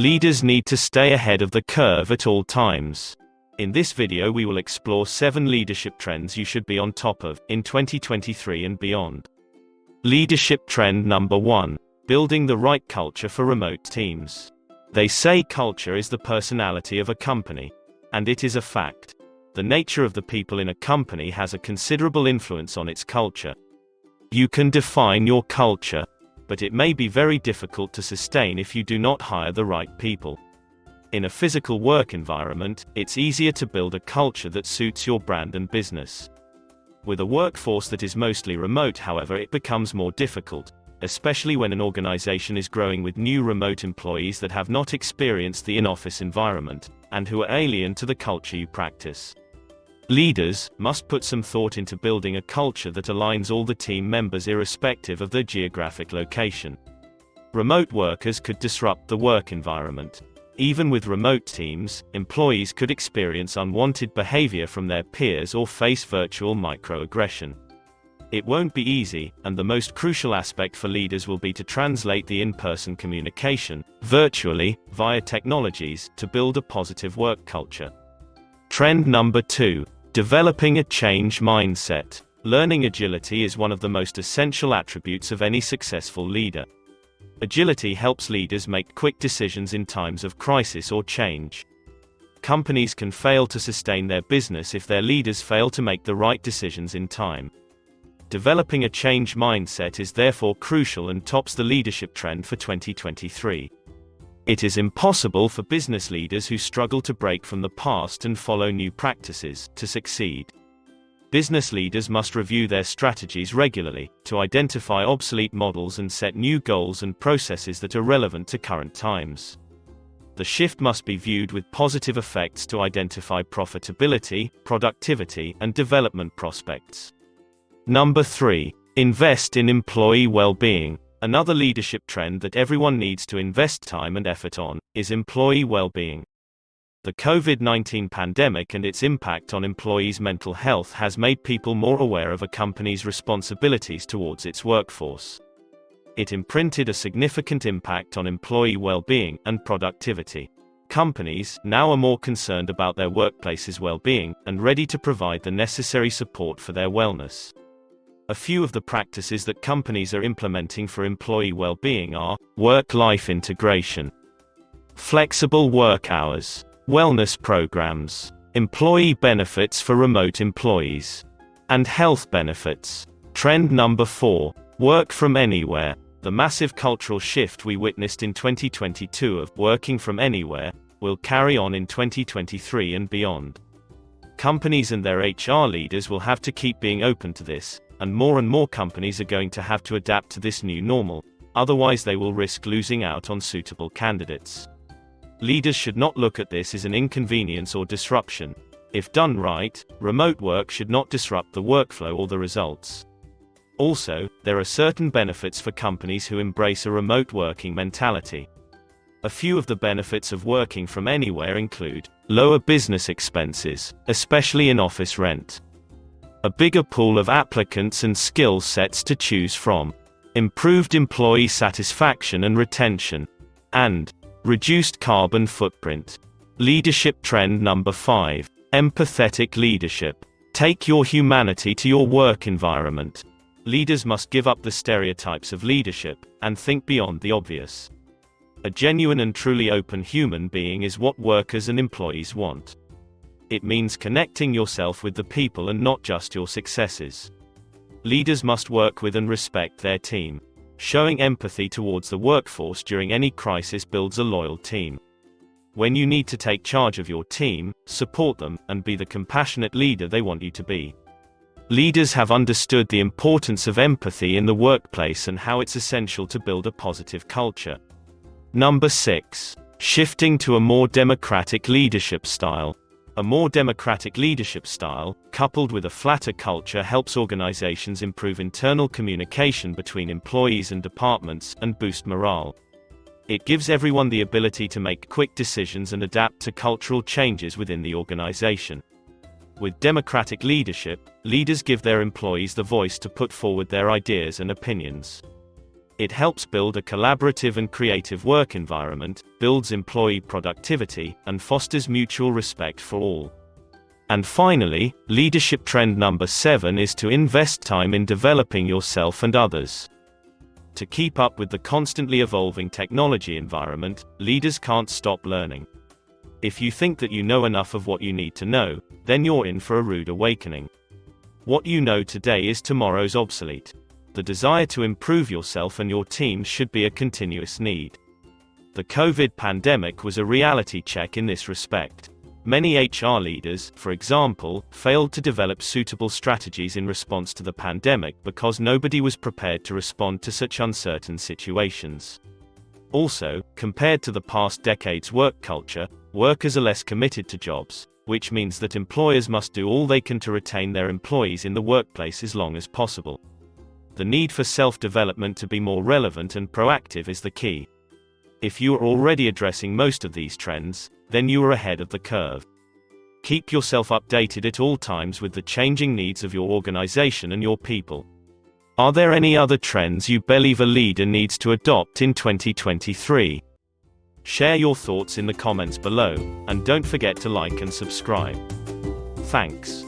Leaders need to stay ahead of the curve at all times. In this video we will explore 7 leadership trends you should be on top of in 2023 and beyond. Leadership trend number 1. Building the right culture for remote teams. They say culture is the personality of a company. And it is a fact. The nature of the people in a company has a considerable influence on its culture. You can define your culture, but it may be very difficult to sustain if you do not hire the right people. In a physical work environment, it's easier to build a culture that suits your brand and business. With a workforce that is mostly remote, however, it becomes more difficult, especially when an organization is growing with new remote employees that have not experienced the in-office environment, and who are alien to the culture you practice. Leaders must put some thought into building a culture that aligns all the team members irrespective of their geographic location. Remote workers could disrupt the work environment. Even with remote teams, employees could experience unwanted behavior from their peers or face virtual microaggression. It won't be easy, and the most crucial aspect for leaders will be to translate the in-person communication, virtually, via technologies, to build a positive work culture. Trend number 2. Developing a change mindset. Learning agility is one of the most essential attributes of any successful leader. Agility helps leaders make quick decisions in times of crisis or change. Companies can fail to sustain their business if their leaders fail to make the right decisions in time. Developing a change mindset is therefore crucial and tops the leadership trend for 2023. It is impossible for business leaders who struggle to break from the past and follow new practices to succeed. Business leaders must review their strategies regularly, to identify obsolete models and set new goals and processes that are relevant to current times. The shift must be viewed with positive effects to identify profitability, productivity, and development prospects. Number 3. Invest in employee well-being. Another leadership trend that everyone needs to invest time and effort on is employee well-being. The COVID-19 pandemic and its impact on employees' mental health has made people more aware of a company's responsibilities towards its workforce. It imprinted a significant impact on employee well-being and productivity. Companies now are more concerned about their workplace's well-being and ready to provide the necessary support for their wellness. A few of the practices that companies are implementing for employee well-being are work-life integration, flexible work hours, wellness programs, employee benefits for remote employees, and health benefits. Trend number 4. Work from anywhere. The massive cultural shift we witnessed in 2022 of working from anywhere will carry on in 2023 and beyond. Companies and their HR leaders will have to keep being open to this, and more companies are going to have to adapt to this new normal, otherwise they will risk losing out on suitable candidates. Leaders should not look at this as an inconvenience or disruption. If done right, remote work should not disrupt the workflow or the results. Also, there are certain benefits for companies who embrace a remote working mentality. A few of the benefits of working from anywhere include lower business expenses, especially in office rent, a bigger pool of applicants and skill sets to choose from, improved employee satisfaction and retention, and reduced carbon footprint. Leadership trend number 5. Empathetic leadership. Take your humanity to your work environment. Leaders must give up the stereotypes of leadership and think beyond the obvious. A genuine and truly open human being is what workers and employees want. It means connecting yourself with the people and not just your successes. Leaders must work with and respect their team. Showing empathy towards the workforce during any crisis builds a loyal team. When you need to take charge of your team, support them, and be the compassionate leader they want you to be. Leaders have understood the importance of empathy in the workplace and how it's essential to build a positive culture. Number 6. Shifting to a more democratic leadership style. A more democratic leadership style, coupled with a flatter culture, helps organizations improve internal communication between employees and departments, and boost morale. It gives everyone the ability to make quick decisions and adapt to cultural changes within the organization. With democratic leadership, leaders give their employees the voice to put forward their ideas and opinions. It helps build a collaborative and creative work environment, builds employee productivity, and fosters mutual respect for all. And finally, leadership trend number 7 is to invest time in developing yourself and others. To keep up with the constantly evolving technology environment, leaders can't stop learning. If you think that you know enough of what you need to know, then you're in for a rude awakening. What you know today is tomorrow's obsolete. The desire to improve yourself and your team should be a continuous need. The COVID pandemic was a reality check in this respect. Many HR leaders, for example, failed to develop suitable strategies in response to the pandemic because nobody was prepared to respond to such uncertain situations. Also, compared to the past decade's work culture, workers are less committed to jobs, which means that employers must do all they can to retain their employees in the workplace as long as possible. The need for self-development to be more relevant and proactive is the key. If you are already addressing most of these trends, then you are ahead of the curve. Keep yourself updated at all times with the changing needs of your organization and your people. Are there any other trends you believe a leader needs to adopt in 2023? Share your thoughts in the comments below, and don't forget to like and subscribe. Thanks.